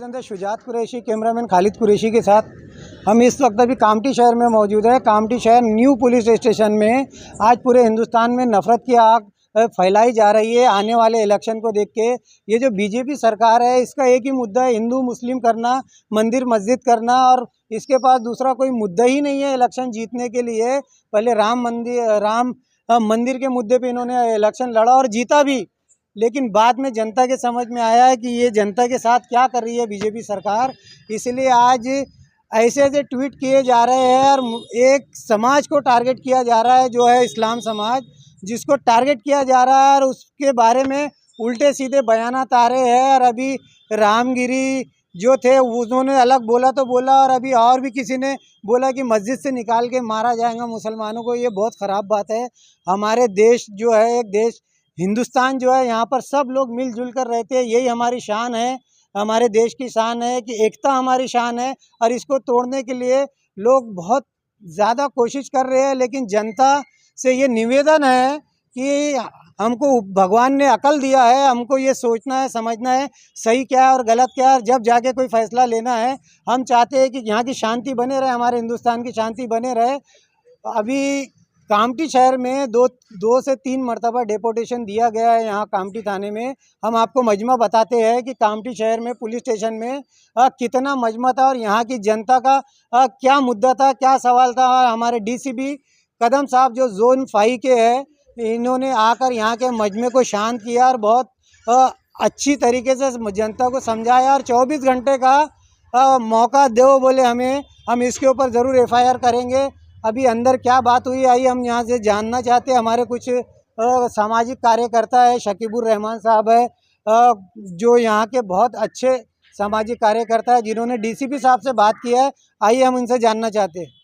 Representative Shujaat Qureshi, cameraman Khalid Qureshi के साथ हम इस वक्त अभी कामठी शहर में मौजूद है। कामठी शहर न्यू पुलिस स्टेशन में आज पूरे हिंदुस्तान में नफरत की आग फैलाई जा रही है। आने वाले इलेक्शन को देख के ये जो बीजेपी सरकार है, इसका एक ही मुद्दा है, हिंदू मुस्लिम करना, मंदिर मस्जिद करना, और इसके पास दूसरा कोई मुद्दा ही नहीं है इलेक्शन जीतने के लिए। पहले राम मंदिर के मुद्दे पे इन्होंने इलेक्शन लड़ा और जीता भी, लेकिन बाद में जनता के समझ में आया है कि ये जनता के साथ क्या कर रही है बीजेपी सरकार। इसलिए आज ऐसे ऐसे ट्वीट किए जा रहे हैं और एक समाज को टारगेट किया जा रहा है, जो है इस्लाम समाज, जिसको टारगेट किया जा रहा है और उसके बारे में उल्टे सीधे बयानात आ रहे हैं। और अभी रामगिरी जो थे उन्होंने अलग बोला तो बोला, और अभी और भी किसी ने बोला कि मस्जिद से निकाल के मारा जाएगा मुसलमानों को। ये बहुत ख़राब बात है। हमारे देश जो है, एक देश हिंदुस्तान जो है, यहाँ पर सब लोग मिलजुल कर रहते हैं, यही हमारी शान है। हमारे देश की शान है कि एकता हमारी शान है, और इसको तोड़ने के लिए लोग बहुत ज़्यादा कोशिश कर रहे हैं। लेकिन जनता से ये निवेदन है कि हमको भगवान ने अकल दिया है, हमको ये सोचना है, समझना है सही क्या है और गलत क्या है, जब जाके कोई फ़ैसला लेना है। हम चाहते हैं कि यहाँ की शांति बने रहे, हमारे हिंदुस्तान की शांति बने रहे। अभी कामठी शहर में दो से तीन मरतबा डेपोटेशन दिया गया है यहाँ कामठी थाने में। हम आपको मजमा बताते हैं कि कामठी शहर में पुलिस स्टेशन में कितना मजमा था और यहाँ की जनता का क्या मुद्दा था, क्या सवाल था। हमारे डीसीपी कदम साहब जो जोन 5 के हैं, इन्होंने आकर यहाँ के मजमे को शांत किया और बहुत अच्छी तरीके से जनता को समझाया, और 24 घंटे का मौका दो बोले हमें, हम इसके ऊपर ज़रूर FIR करेंगे। अभी अंदर क्या बात हुई, आइए हम यहाँ से जानना चाहते हैं। हमारे कुछ सामाजिक कार्यकर्ता है, शकीबुर रहमान साहब है, जो यहाँ के बहुत अच्छे सामाजिक कार्यकर्ता है, जिन्होंने डीसीपी साहब से बात किया है। आइए हम उनसे जानना चाहते हैं।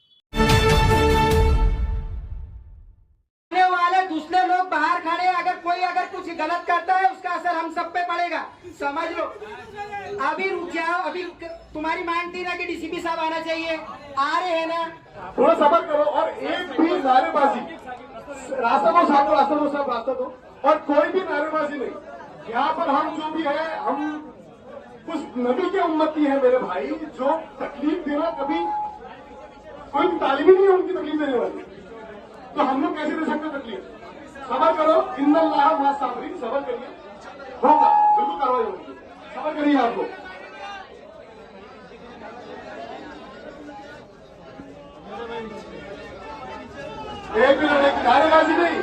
दूसरे लोग बाहर खड़े, अगर कुछ गलत करता है उसका असर हम सब पे पड़ेगा, समझ लो। अभी रुक जाओ, अभी तुम्हारी मांग थी ना कि डीसीपी साहब आना चाहिए, आ रहे हैं ना, थोड़ा सब्र करो। और एक भी नारेबाजी, रास्ता दो और कोई भी नारेबाजी नहीं। यहाँ पर हम जो भी है, हम उस नबी के उम्मती है मेरे भाई, जो तकलीफ देना कभी कोई भी तालिब ही नहीं है उनकी तकलीफ देने वाली, तो हम लोग कैसे दे सकते तकलीफ। सबर करो, इन्नल्लाह मअस साबिरीन, सबर करिए, होगा, बिल्कुल कार्रवाई होगी, सबर करिए। आपको एक मिनट, नारेबाजी नहीं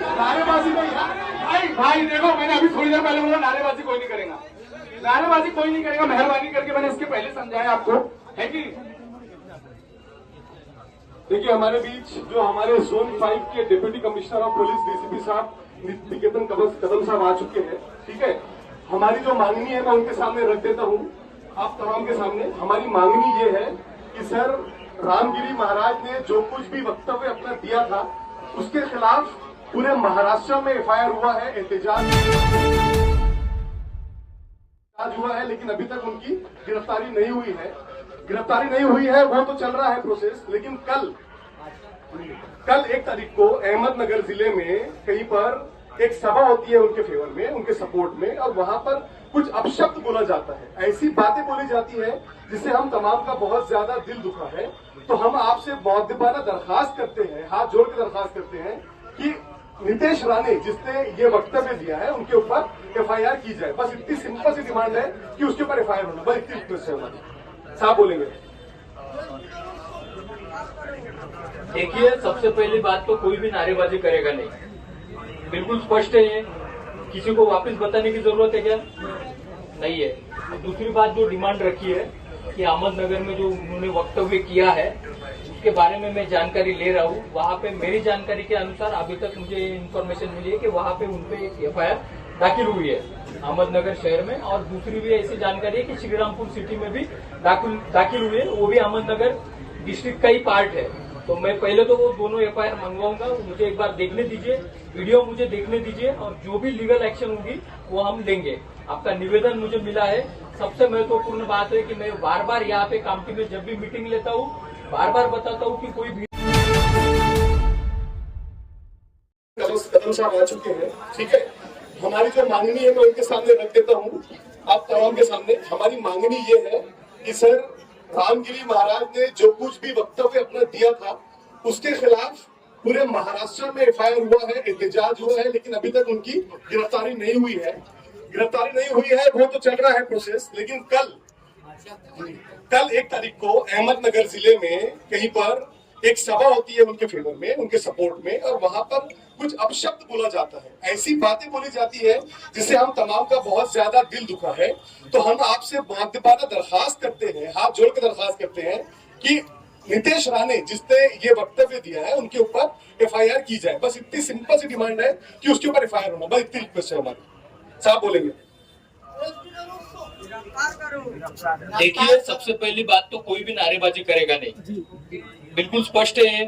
भाई देखो, मैंने अभी थोड़ी देर पहले बोला नारेबाजी कोई नहीं करेगा, नारेबाजी कोई नहीं करेगा। मेहरबानी करके मैंने इसके पहले समझाया आपको, है कि देखिए हमारे बीच जो हमारे जोन 5 के deputy commissioner of police DCP साहब निकेतन कदम साहब आ चुके हैं। ठीक है, हमारी जो मांगनी है मैं उनके सामने रख देता हूं, आप तमाम के सामने। हमारी मांगनी ये है कि सर, रामगिरी महाराज ने जो कुछ भी वक्तव्य अपना दिया था, उसके खिलाफ पूरे महाराष्ट्र में FIR हुआ है, एहतजाज हुआ है, लेकिन अभी तक उनकी गिरफ्तारी नहीं हुई है। वो तो चल रहा है प्रोसेस। लेकिन कल 1 तारीख को अहमदनगर जिले में कहीं पर एक सभा होती है उनके फेवर में, उनके सपोर्ट में, और वहां पर कुछ अपशब्द बोला जाता है, ऐसी बातें बोली जाती है जिससे हम तमाम का बहुत ज्यादा दिल दुखा है। तो हम आपसे मुअद्दबाना दरखास्त करते हैं, हाथ जोड़ के दरखास्त करते हैं कि नितेश राणे जिसने ये वक्तव्य दिया है, उनके ऊपर FIR की जाए। बस इतनी सिंपल सी डिमांड है कि उसके ऊपर FIR होना, बस इतनी रिक्वेस्ट है हमारी। साहब बोलेंगे। देखिए, सबसे पहली बात तो कोई भी नारेबाजी करेगा नहीं, बिल्कुल स्पष्ट है। ये किसी को वापस बताने की जरूरत है क्या? नहीं है। दूसरी बात जो डिमांड रखी है कि अहमदनगर में जो उन्होंने वक्तव्य किया है, उसके बारे में मैं जानकारी ले रहा हूँ। वहाँ पे मेरी जानकारी के अनुसार अभी तक मुझे इन्फॉर्मेशन मिली है कि वहाँ पे उनपे एक FIR दाखिल हुई है अहमदनगर शहर में, और दूसरी भी ऐसी जानकारी है कि श्रीरामपुर सिटी में भी दाखिल हुई है, वो भी अहमदनगर डिस्ट्रिक्ट का ही पार्ट है। तो मैं पहले तो वो दोनों FIR मंगवाऊंगा, मुझे एक बार देखने दीजिए, वीडियो मुझे देखने दीजिए, और जो भी लीगल एक्शन होगी वो हम लेंगे। आपका निवेदन मुझे मिला है। सबसे महत्वपूर्ण बात है कि मैं बार बार यहाँ पे कामठी में जब भी मीटिंग लेता हूँ, बार बार बताता हूँ कि कोई भी कदम साहब आ चुके हैं। ठीक है, हमारी जो मांगनी है मैं उनके सामने रख देता हूँ, आप तमाम के सामने। हमारी मांगनी ये है कि सर रामगिरी महाराज ने जो कुछ भी वक्तव्य अपना दिया था उसके खिलाफ पूरे महाराष्ट्र में एफआईआर हुआ है, एहतजाज हुआ है, लेकिन अभी तक उनकी गिरफ्तारी नहीं हुई है। वो तो चल रहा है प्रोसेस। लेकिन कल 1 तारीख को अहमदनगर जिले में कहीं पर एक सभा होती है उनके फेवर में, उनके सपोर्ट में, और वहां पर कुछ अपशब्द बोला जाता है, ऐसी बातें बोली जाती है जिससे हम तमाम का बहुत ज्यादा दिल दुखा है। तो हम आपसे मुअद्दबाना दरखास्त करते हैं, हाथ जोड़ के दरखास्त करते हैं कि नितेश राणे जिसने ये वक्तव्य दिया है उनके ऊपर एफआईआर की जाए। बस इतनी सिंपल सी डिमांड है कि उसके ऊपर एफआईआर होना, बस इतनी रिक्वेस्ट है हमारी। साहब बोलेंगे। देखिए, सबसे पहली बात तो कोई भी नारेबाजी करेगा नहीं, बिल्कुल स्पष्ट है।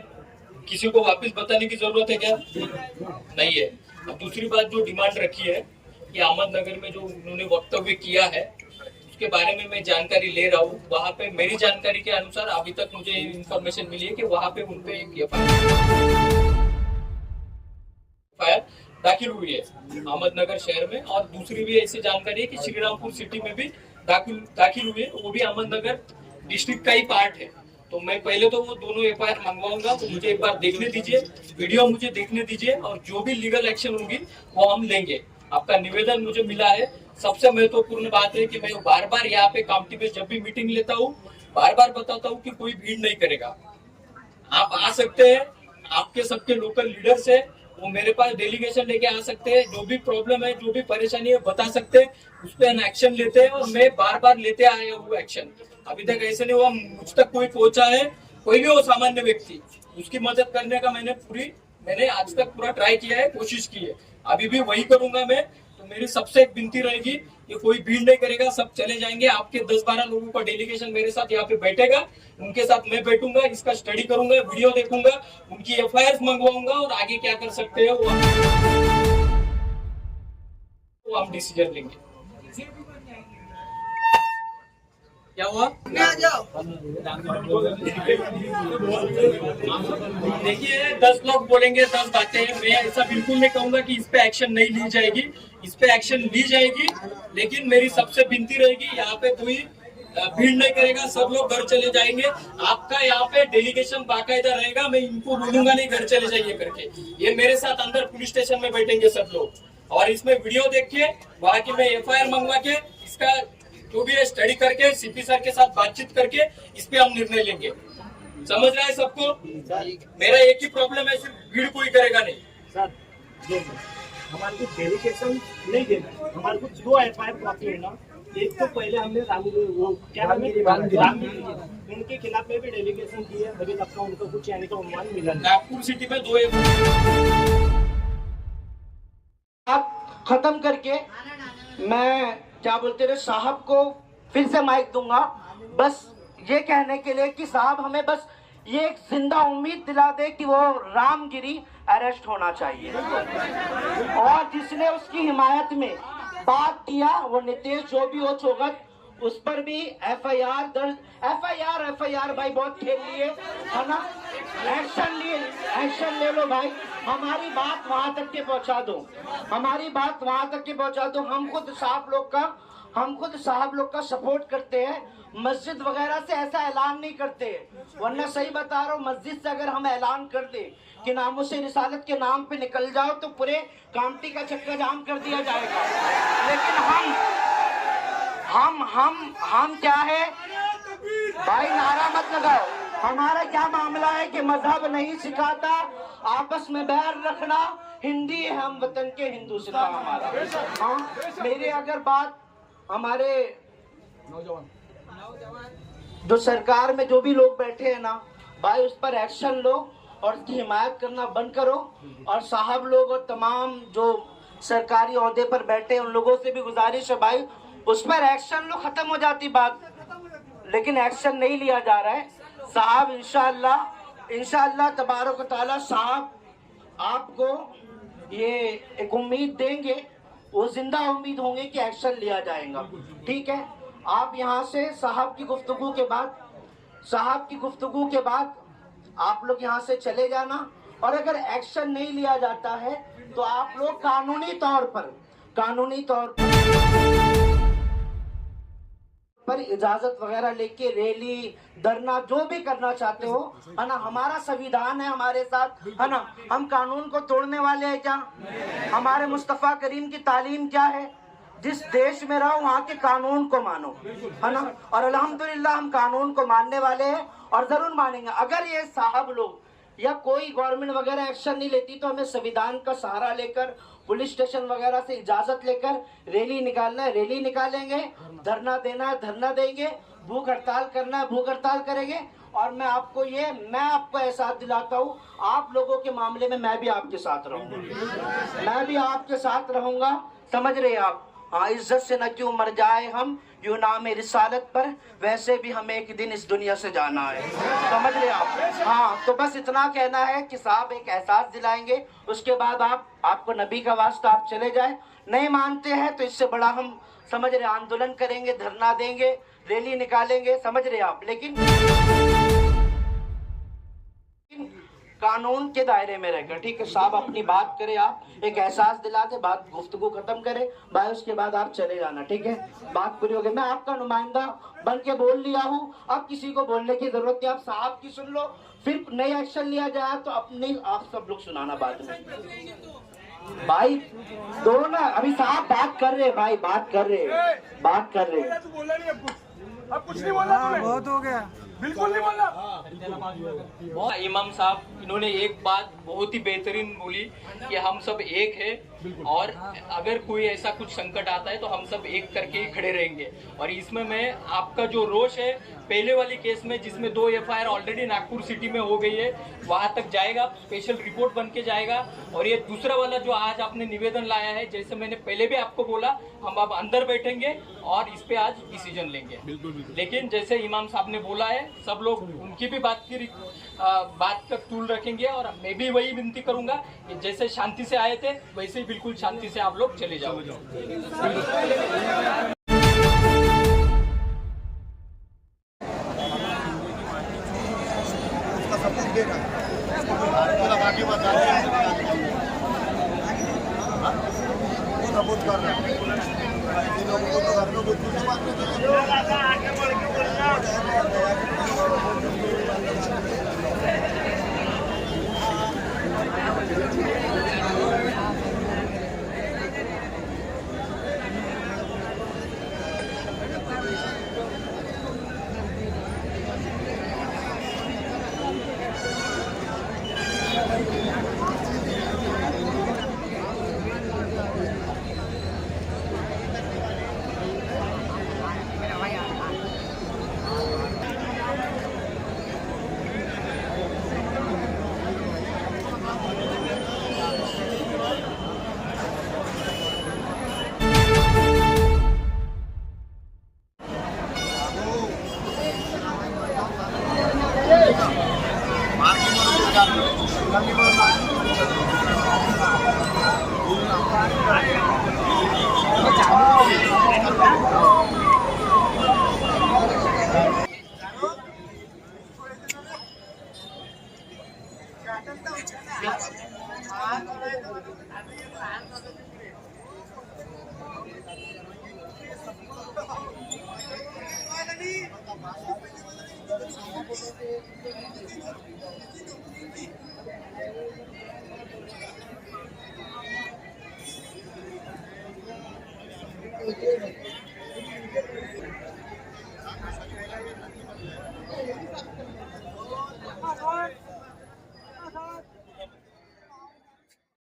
किसी को वापस बताने की जरूरत है क्या? नहीं है। अब दूसरी बात जो डिमांड रखी है कि अहमदनगर में जो उन्होंने वक्तव्य किया है उसके बारे में मैं जानकारी ले रहा हूँ। वहाँ पे मेरी जानकारी के अनुसार अभी तक मुझे इंफॉर्मेशन मिली है कि वहाँ पे उनपे एक एफआईआर दाखिल हुई है अहमदनगर शहर में, और दूसरी भी ऐसी जानकारी है कि श्रीरामपुर सिटी में भी दाखिल हुई है, वो भी अहमदनगर डिस्ट्रिक्ट का ही पार्ट है। तो मैं पहले तो वो दोनों एफआईआर मंगवाऊंगा, तो मुझे एक बार देखने दीजिए, वीडियो मुझे देखने दीजिए, और जो भी लीगल एक्शन होगी वो हम लेंगे। आपका निवेदन मुझे मिला है। सबसे महत्वपूर्ण बात है कि मैं बार बार यहाँ पे काउंटी में जब भी मीटिंग लेता हूँ बार बार बताता हूँ कि कोई भीड़ नहीं करेगा। आप आ सकते हैं, आपके सबके लोकल लीडर्स है, वो मेरे पास डेलीगेशन लेके आ सकते हैं, जो भी प्रॉब्लम है, जो भी परेशानी है बता सकते हैं, उस पर एक्शन लेते हैं, और मैं बार बार लेते आया हूँ एक्शन। अभी तक ऐसे नहीं हुआ मुझ तक कोई पहुंचा है, कोई भी हो सामान्य व्यक्ति, उसकी मदद करने का मैंने आज तक पूरा ट्राई किया है, कोशिश की है, अभी भी वही करूंगा मैं। तो मेरी सबसे एक विनती रहेगी कि कोई भीड़ नहीं करेगा, सब चले जाएंगे। आपके 10-12 लोगों का डेलीगेशन मेरे साथ यहाँ पे बैठेगा, उनके साथ मैं बैठूंगा, इसका स्टडी करूंगा, वीडियो देखूंगा, उनकी एफआईआर मंगवाऊंगा, और आगे क्या कर सकते हैं वो हम डिसीजन लेंगे। क्या हुआ? देखिए, 10 लोग बोलेंगे 10 बातें हैं। मैं ऐसा बिल्कुल नहीं कहूंगा कि इस पे एक्शन नहीं ली जाएगी, इस पे एक्शन ली जाएगी, लेकिन मेरी सबसे विनती रहेगी यहाँ पे कोई भीड़ नहीं करेगा, सब लोग घर चले जाएंगे। आपका यहाँ पे डेलीगेशन बाकायदा रहेगा, मैं इनको बोलूंगा नहीं घर चले जाइए करके। ये मेरे साथ अंदर पुलिस स्टेशन में बैठेंगे सब लोग, और इसमें वीडियो देख के वहाँ की मैं एफआईआर मंगवा के इसका जो भी है स्टडी करके सीपी सर के साथ बातचीत करके इस पे हम निर्णय लेंगे। समझ रहा है सबको? मेरा एक ही प्रॉब्लम है, सिर्फ भीड़ कोई करेगा नहीं। सर, हमारे को डेलीगेशन नहीं देना, हमारे को 2 एफआईआर कॉपी है ना। एक तो पहले हमने रामगिरी उनके खिलाफ में भी डेलीगेशन की है, अभी तक उनको कुछ यानी का अनुमान मिला। नागपुर सिटी में 2 खत्म करके मैं क्या बोलते रहे साहब को फिर से माइक दूंगा, बस ये कहने के लिए कि साहब हमें बस ये एक जिंदा उम्मीद दिला दे कि वो रामगिरी अरेस्ट होना चाहिए, और जिसने उसकी हिमायत में बात किया वो नितेश जो भी हो चोगत, उस पर भी एफआईआर दर्ज। एफआईआर भाई बहुत खेल लिए है ना, एक्शन ले लो भाई। हमारी बात वहां तक के पहुंचा दो, हमारी बात वहां तक के पहुंचा दो। हम खुद साहब लोग का सपोर्ट करते हैं, मस्जिद वगैरह से ऐसा ऐलान नहीं करते, वरना सही बता रहा हूँ, मस्जिद से अगर हम ऐलान कर दे कि नामों से रिसालत के नाम पे निकल जाओ तो पूरे कामटी का चक्का जाम कर दिया जाएगा। लेकिन हम क्या है भाई, नारा मत लगाओ। हमारा क्या मामला है कि मजहब नहीं सिखाता आपस में बैर रखना, हिंदी है हम वतन के हिंदू सिखा हमारा। हाँ, मेरे अगर बात हमारे जो सरकार में जो भी लोग बैठे हैं ना भाई, उस पर एक्शन लो और उसकी हिमायत करना बंद करो, और साहब लोग और तमाम जो सरकारी ओहदे पर बैठे उन लोगों से भी गुजारिश है भाई, उस पर एक्शन लो, खत्म हो जाती बात। लेकिन एक्शन नहीं लिया जा रहा है। साहब इंशाअल्लाह तबारक व तआला साहब आपको ये एक उम्मीद देंगे, वो जिंदा उम्मीद होंगे कि एक्शन लिया जाएगा। ठीक है, आप यहाँ से साहब की गुफ्तगू के बाद आप लोग यहाँ से चले जाना, और अगर एक्शन नहीं लिया जाता है तो आप लोग कानूनी तौर पर पर इजाजत वगैरह लेके रैली धरना जो भी करना चाहते हो, है ना, हमारा संविधान है हमारे साथ, है ना। हम कानून को तोड़ने वाले हैं क्या? हमारे मुस्तफा करीम की तालीम क्या है? जिस देश में रहो वहाँ के कानून को मानो, है ना। और अल्हम्दुलिल्लाह हम कानून को मानने वाले हैं और जरूर मानेंगे। अगर ये साहब लोग या कोई गवर्नमेंट वगैरह एक्शन नहीं लेती तो हमें संविधान का सहारा लेकर पुलिस स्टेशन वगैरह से इजाजत लेकर रैली निकालना है, रैली निकालेंगे, धरना देना है, धरना देंगे, भूख हड़ताल करना है, भूख हड़ताल करेंगे। और मैं आपको एहसास दिलाता हूँ, आप लोगों के मामले में मैं भी आपके साथ रहूंगा, मैं भी आपके साथ रहूंगा, समझ रहे आप। हाँ, इज्जत से न क्यों मर जाए हम, यूं नाम रिसालत पर, वैसे भी हमें एक दिन इस दुनिया से जाना है, समझ रहे आप। हाँ, तो बस इतना कहना है कि साहब एक एहसास दिलाएंगे, उसके बाद आपको नबी का वास्ता आप चले जाए। नहीं मानते हैं तो इससे बड़ा हम समझ रहे आंदोलन करेंगे, धरना देंगे, रैली निकालेंगे, समझ रहे आप। लेकिन कानून के दायरे में रहकर, ठीक है साहब, अपनी बात करें, आप एक एहसास दिलाते, बात गुफ्तगू खत्म करें भाई, उसके बाद आप चले जाना, ठीक है, बात पूरी हो गई। मैं आपका नुमाइंदा बन के बोल लिया हूँ, अब किसी को बोलने की जरूरत नहीं, आप साहब की सुन लो, फिर नई एक्शन लिया जाए तो अपनी आप सब लोग सुनाना बाद में। भाई दो ना, अभी साहब बात कर रहे भाई, बात कर रहे। अब कुछ नहीं बोला, बहुत हो गया, बिल्कुल नहीं बोला। इमाम साहब इन्होंने एक बात बहुत ही बेहतरीन बोली कि हम सब एक है और अगर कोई ऐसा कुछ संकट आता है तो हम सब एक करके ही खड़े रहेंगे। और इसमें मैं आपका जो रोष है पहले वाली केस में, जिसमें 2 FIR ऑलरेडी नागपुर सिटी में हो गई है, वहां तक जाएगा, स्पेशल रिपोर्ट बन के जाएगा। और ये दूसरा वाला जो आज आपने निवेदन लाया है, जैसे मैंने पहले भी आपको बोला, हम अब अंदर बैठेंगे और इस पे आज डिसीजन लेंगे। लेकिन जैसे इमाम साहब ने बोला है, सब लोग उनकी भी बात तक तूल रखेंगे। और मैं भी वही विनती करूंगा कि जैसे शांति से आए थे वैसे ही बिल्कुल शांति से आप लोग चले जाओ। Thank you.